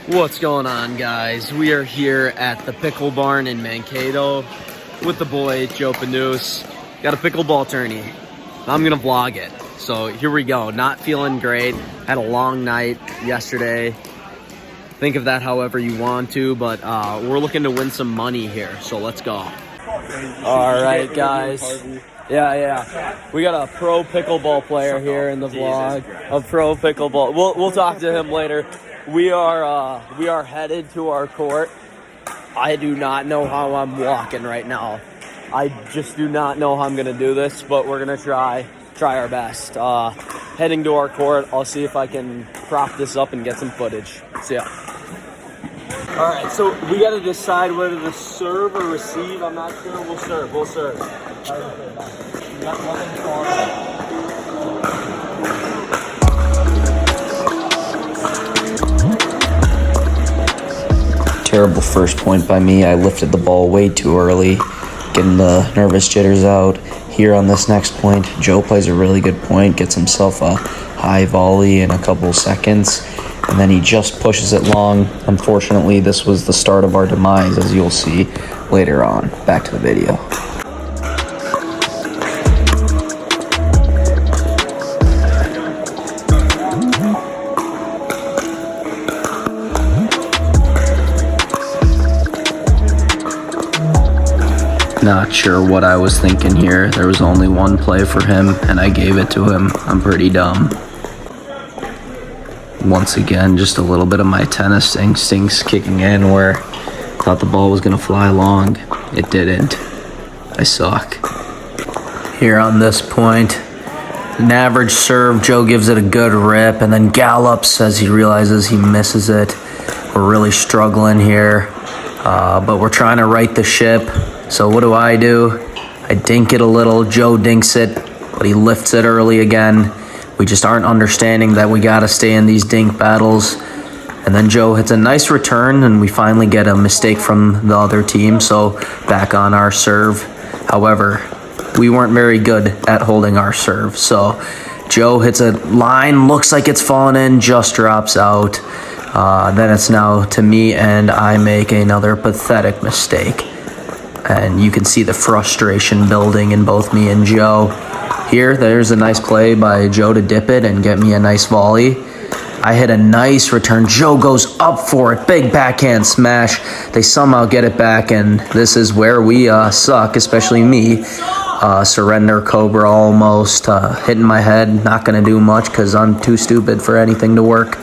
What's going on, guys? We are here at the Pickle Barn in Mankato with the boy Joe Panus. Got a pickleball tourney. I'm gonna vlog it. So here we go. Not feeling great. Had a long night yesterday. Think of that however you want to, but we're looking to win some money here. So let's go. All right, guys. Yeah. We got a pro pickleball player here in the vlog. A pro pickleball. We'll talk to him later. We are headed to our court. I do not know how I'm walking right now. I just do not know how I'm gonna do this, but we're gonna try our best. Heading to our court. I'll see if I can prop this up and get some footage. See ya. All right, so we got to decide whether to serve or receive. I'm not sure. We'll serve. We got one in Terrible first point by me. I lifted the ball way too early, getting the nervous jitters out. Here on this next point, Joe plays a really good point, gets himself a high volley in a couple seconds, and then he just pushes it long. Unfortunately, this was the start of our demise, as you'll see later on. Back to the video. Not sure what I was thinking here. There was only one play for him, and I gave it to him. I'm pretty dumb. Once again, just a little bit of my tennis instincts kicking in where I thought the ball was going to fly long. It didn't. I suck. Here on this point, an average serve, Joe gives it a good rip and then gallops as he realizes he misses it. We're really struggling here, but we're trying to right the ship. So what do? I dink it a little. Joe dinks it, but he lifts it early again. We just aren't understanding that we got to stay in these dink battles. And then Joe hits a nice return, and we finally get a mistake from the other team. So back on our serve. However, we weren't very good at holding our serve. So Joe hits a line, looks like it's falling in, just drops out. Then it's now to me, and I make another pathetic mistake. And you can see the frustration building in both me and Joe. Here, there's a nice play by Joe to dip it and get me a nice volley. I hit a nice return. Joe goes up for it. Big backhand smash. They somehow get it back, and this is where we suck, especially me. Surrender Cobra almost. Hitting my head. Not going to do much because I'm too stupid for anything to work.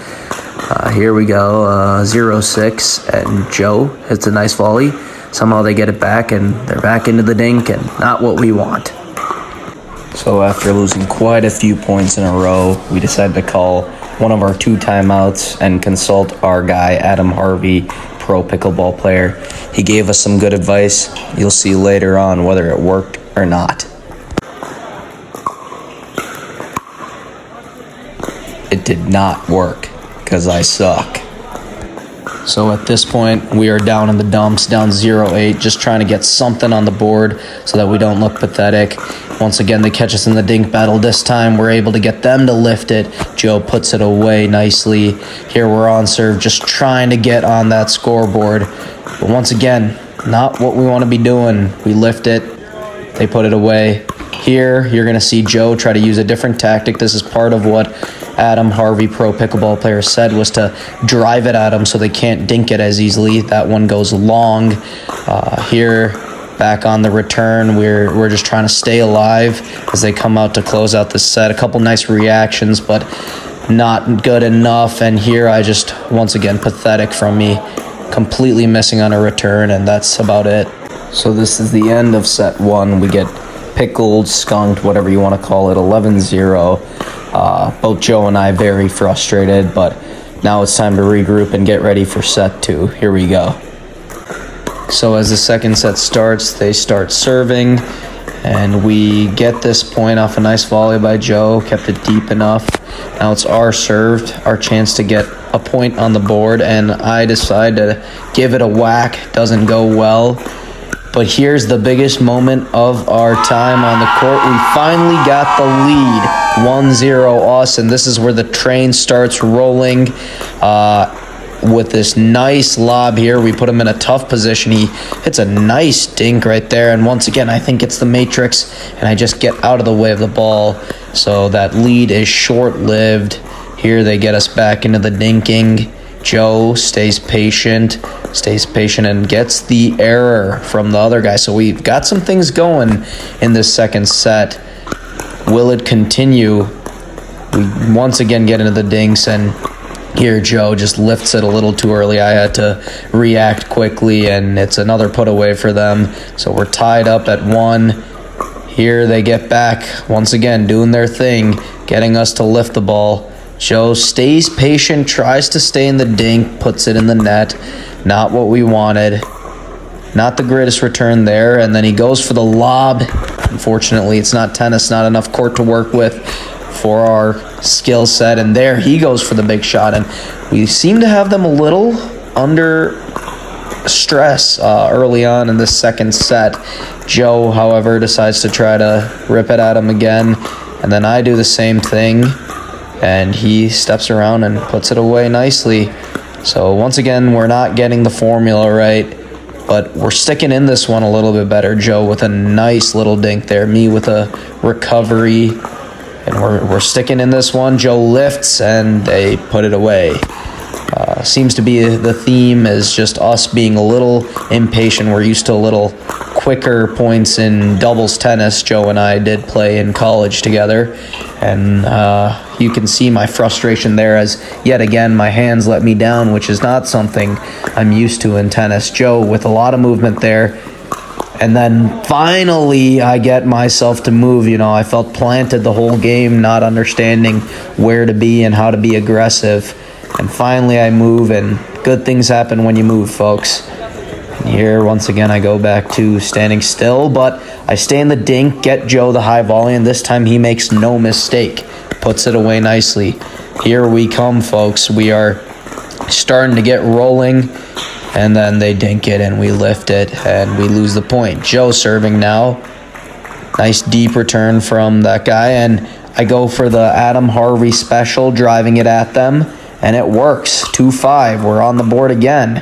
Here we go. 0-6, and Joe hits a nice volley. Somehow they get it back, and they're back into the dink, and not what we want. So after losing quite a few points in a row, we decided to call one of our 2 timeouts and consult our guy, Adam Harvey, pro pickleball player. He gave us some good advice. You'll see later on whether it worked or not. It did not work, because I suck. So at this point, we are down in the dumps, down 0-8, just trying to get something on the board so that we don't look pathetic. Once again, they catch us in the dink battle. This time, we're able to get them to lift it. Joe puts it away nicely. Here we're on serve, just trying to get on that scoreboard. But once again, not what we want to be doing. We lift it. They put it away. Here, you're going to see Joe try to use a different tactic. This is part of what Adam Harvey, pro pickleball player, said was to drive it at them so they can't dink it as easily. That one goes long. Here, back on the return, we're just trying to stay alive as they come out to close out the set. A couple nice reactions, but not good enough. And here I just, once again, pathetic from me, completely missing on a return, and that's about it. So this is the end of set 1. We get pickled, skunked, whatever you want to call it, 11-0. Both Joe and I very frustrated, but now it's time to regroup and get ready for set 2. Here we go. So as the second set starts, they start serving, and we get this point off a nice volley by Joe, kept it deep enough. Now it's our chance to get a point on the board, and I decide to give it a whack. Doesn't go well. But here's the biggest moment of our time on the court. We finally got the lead, 1-0 us, and this is where the train starts rolling. with this nice lob here. We put him in a tough position. He hits a nice dink right there. And once again, I think it's the Matrix, and I just get out of the way of the ball. So that lead is short-lived. Here they get us back into the dinking. Joe stays patient and gets the error from the other guy. So we've got some things going in this second set. Will it continue? We once again get into the dinks, and here Joe just lifts it a little too early. I had to react quickly, and it's another put away for them. So we're tied up at 1. Here they get back, once again doing their thing, getting us to lift the ball. Joe stays patient, tries to stay in the dink, puts it in the net. Not what we wanted. Not the greatest return there. And then he goes for the lob. Unfortunately, it's not tennis, not enough court to work with for our skill set. And there he goes for the big shot. And we seem to have them a little under stress early on in the second set. Joe, however, decides to try to rip it at him again. And then I do the same thing. And he steps around and puts it away nicely. So once again, we're not getting the formula right, but we're sticking in this one a little bit better. Joe with a nice little dink there, me with a recovery, and we're sticking in this one. Joe lifts and they put it away. Seems to be the theme is just us being a little impatient. We're used to a little quicker points in doubles tennis. Joe and I did play in college together, and you can see my frustration there as yet again my hands let me down, which is not something I'm used to in tennis. Joe with a lot of movement there, and then finally I get myself to move. You know, I felt planted the whole game, not understanding where to be and how to be aggressive. And finally I move, and good things happen when you move, folks. And here, once again, I go back to standing still, but I stay in the dink, get Joe the high volley, and this time he makes no mistake. Puts it away nicely. Here we come, folks. We are starting to get rolling, and then they dink it, and we lift it, and we lose the point. Joe serving now. Nice deep return from that guy, and I go for the Adam Harvey special, driving it at them. And it works. 2-5. We're on the board again.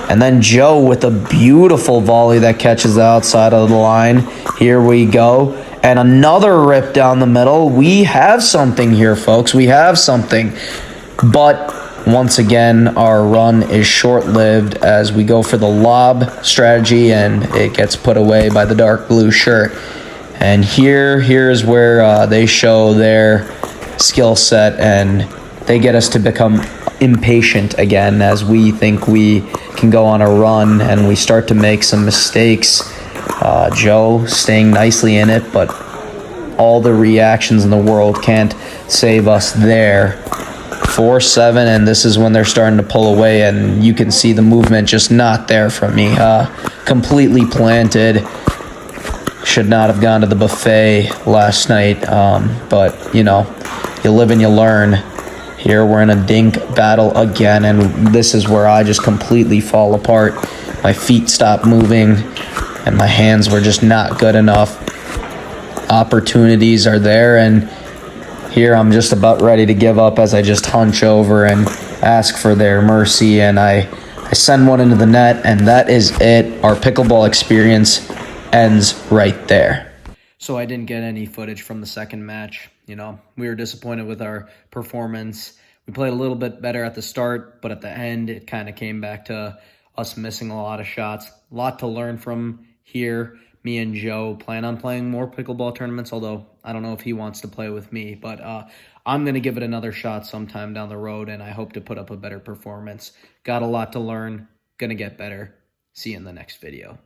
And then Joe with a beautiful volley that catches the outside of the line. Here we go. And another rip down the middle. We have something here, folks. We have something. But once again, our run is short-lived as we go for the lob strategy, and it gets put away by the dark blue shirt. And here's where they show their skill set, and they get us to become impatient again as we think we can go on a run, and we start to make some mistakes. Joe staying nicely in it, but all the reactions in the world can't save us there. 4-7, and this is when they're starting to pull away, and you can see the movement just not there from me. Completely planted. Should not have gone to the buffet last night, but, you know, you live and you learn. Here we're in a dink battle again, and this is where I just completely fall apart. My feet stop moving, and my hands were just not good enough. Opportunities are there, and here I'm just about ready to give up as I just hunch over and ask for their mercy, and I send one into the net, and that is it. Our pickleball experience ends right there. So I didn't get any footage from the second match. You know, we were disappointed with our performance. We played a little bit better at the start, but at the end, it kind of came back to us missing a lot of shots. A lot to learn from here. Me and Joe plan on playing more pickleball tournaments, although I don't know if he wants to play with me. But I'm going to give it another shot sometime down the road, and I hope to put up a better performance. Got a lot to learn. Going to get better. See you in the next video.